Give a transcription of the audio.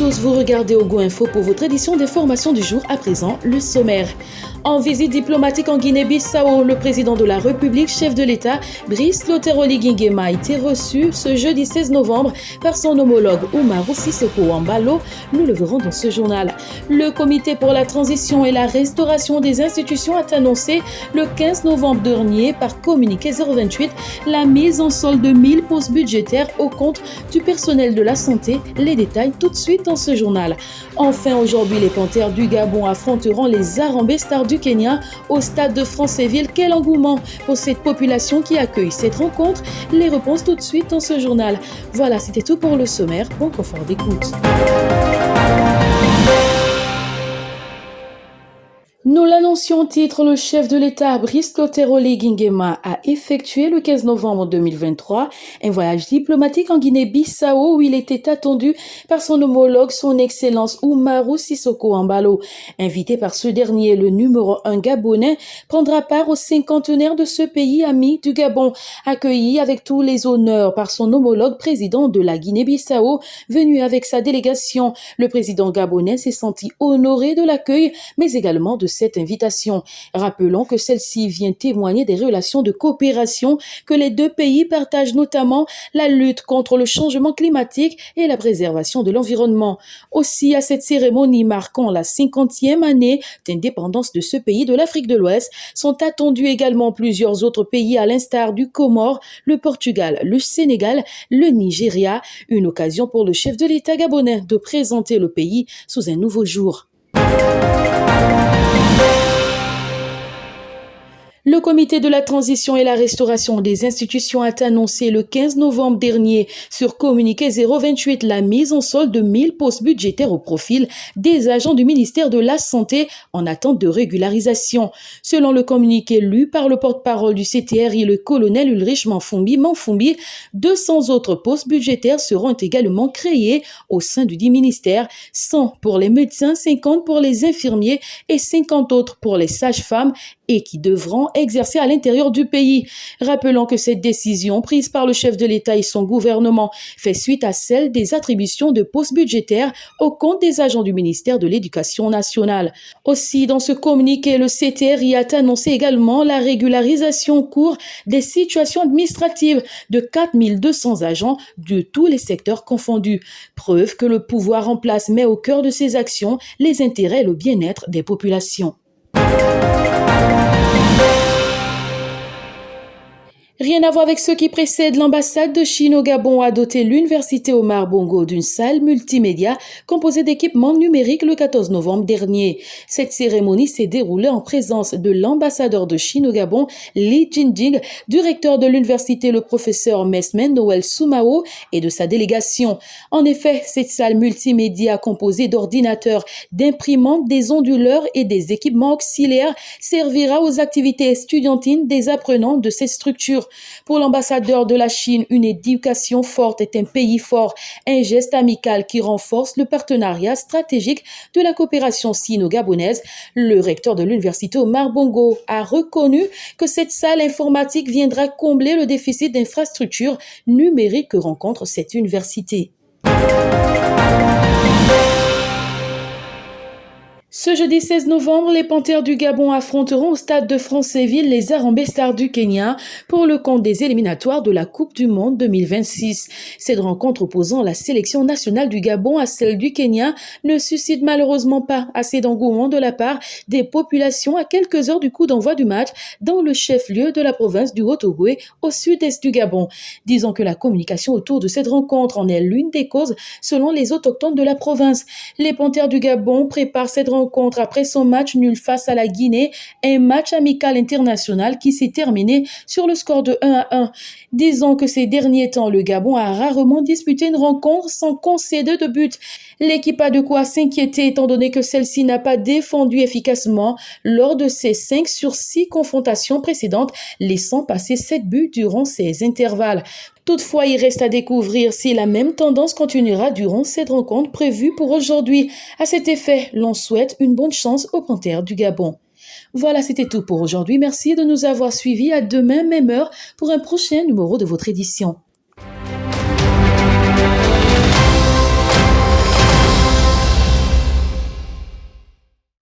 tous, vous regardez Ogo Info pour votre édition d'information du jour. À présent, le sommaire. En visite diplomatique en Guinée-Bissau, le président de la République, chef de l'État, Brice Clotaire Oligui Nguema, a été reçu ce jeudi 16 novembre par son homologue Umaru Sissoco Embalo. Nous le verrons dans ce journal. Le Comité pour la transition et la restauration des institutions a annoncé le 15 novembre dernier par communiqué 028 la mise en solde de 1000 postes budgétaires au compte du personnel de la santé. Les détails tout de suite dans ce journal. Enfin, aujourd'hui, les Panthères du Gabon affronteront les Harambee Stars du Kenya au stade de Franceville. Quel engouement pour cette population qui accueille cette rencontre. Les réponses tout de suite dans ce journal. Voilà, c'était tout pour le sommaire. Bon confort d'écoute. Nous l'annoncions au titre, le chef de l'État, Brice Clotaire Oligui Nguema, a effectué le 15 novembre 2023 un voyage diplomatique en Guinée-Bissau où il était attendu par son homologue, son Excellence Umaru Sissoco Embalo. Invité par ce dernier, le numéro 1 gabonais prendra part au cinquantenaire de ce pays ami du Gabon, accueilli avec tous les honneurs par son homologue président de la Guinée-Bissau, venu avec sa délégation. Le président gabonais s'est senti honoré de l'accueil, mais également de cette invitation. Rappelons que celle-ci vient témoigner des relations de coopération que les deux pays partagent, notamment la lutte contre le changement climatique et la préservation de l'environnement. Aussi, à cette cérémonie marquant la 50e année d'indépendance de ce pays de l'Afrique de l'Ouest, sont attendus également plusieurs autres pays à l'instar du Comore, le Portugal, le Sénégal, le Nigeria. Une occasion pour le chef de l'État gabonais de présenter le pays sous un nouveau jour. Le Comité de la transition et la restauration des institutions a annoncé le 15 novembre dernier sur communiqué 028 la mise en solde de 1000 postes budgétaires au profil des agents du ministère de la Santé en attente de régularisation. Selon le communiqué lu par le porte-parole du CTRI, le colonel Ulrich Manfumbi, 200 autres postes budgétaires seront également créés au sein du dit ministère, 100 pour les médecins, 50 pour les infirmiers et 50 autres pour les sages-femmes et qui devront exercer à l'intérieur du pays. Rappelons que cette décision prise par le chef de l'État et son gouvernement fait suite à celle des attributions de postes budgétaires au compte des agents du ministère de l'Éducation nationale. Aussi, dans ce communiqué, le CTRI a annoncé également la régularisation en cours des situations administratives de 4200 agents de tous les secteurs confondus. Preuve que le pouvoir en place met au cœur de ses actions les intérêts et le bien-être des populations. Rien à voir avec ceux qui précèdent, l'ambassade de Chine au Gabon a doté l'université Omar Bongo d'une salle multimédia composée d'équipements numériques le 14 novembre dernier. Cette cérémonie s'est déroulée en présence de l'ambassadeur de Chine au Gabon, Li Jinjing, du recteur de l'université, le professeur Mesmen Noël Soumao, et de sa délégation. En effet, cette salle multimédia composée d'ordinateurs, d'imprimantes, des onduleurs et des équipements auxiliaires servira aux activités estudiantines des apprenants de cette structure. Pour l'ambassadeur de la Chine, une éducation forte est un pays fort, un geste amical qui renforce le partenariat stratégique de la coopération sino-gabonaise. Le recteur de l'université Omar Bongo a reconnu que cette salle informatique viendra combler le déficit d'infrastructures numériques que rencontre cette université. Ce jeudi 16 novembre, les Panthères du Gabon affronteront au stade de Franceville les Harambee Stars du Kenya pour le compte des éliminatoires de la Coupe du Monde 2026. Cette rencontre opposant la sélection nationale du Gabon à celle du Kenya ne suscite malheureusement pas assez d'engouement de la part des populations à quelques heures du coup d'envoi du match dans le chef-lieu de la province du Haut-Ogooué au sud-est du Gabon. Disons que la communication autour de cette rencontre en est l'une des causes selon les autochtones de la province. Les Panthères du Gabon préparent cette rencontre après son match nul face à la Guinée, un match amical international qui s'est terminé sur le score de 1-1. Disons que ces derniers temps, le Gabon a rarement disputé une rencontre sans concéder de but. L'équipe a de quoi s'inquiéter étant donné que celle-ci n'a pas défendu efficacement lors de ses 5 sur 6 confrontations précédentes, laissant passer 7 buts durant ces intervalles. Toutefois, il reste à découvrir si la même tendance continuera durant cette rencontre prévue pour aujourd'hui. À cet effet, l'on souhaite une bonne chance aux Panthères du Gabon. Voilà, c'était tout pour aujourd'hui. Merci de nous avoir suivis. À demain, même heure, pour un prochain numéro de votre édition.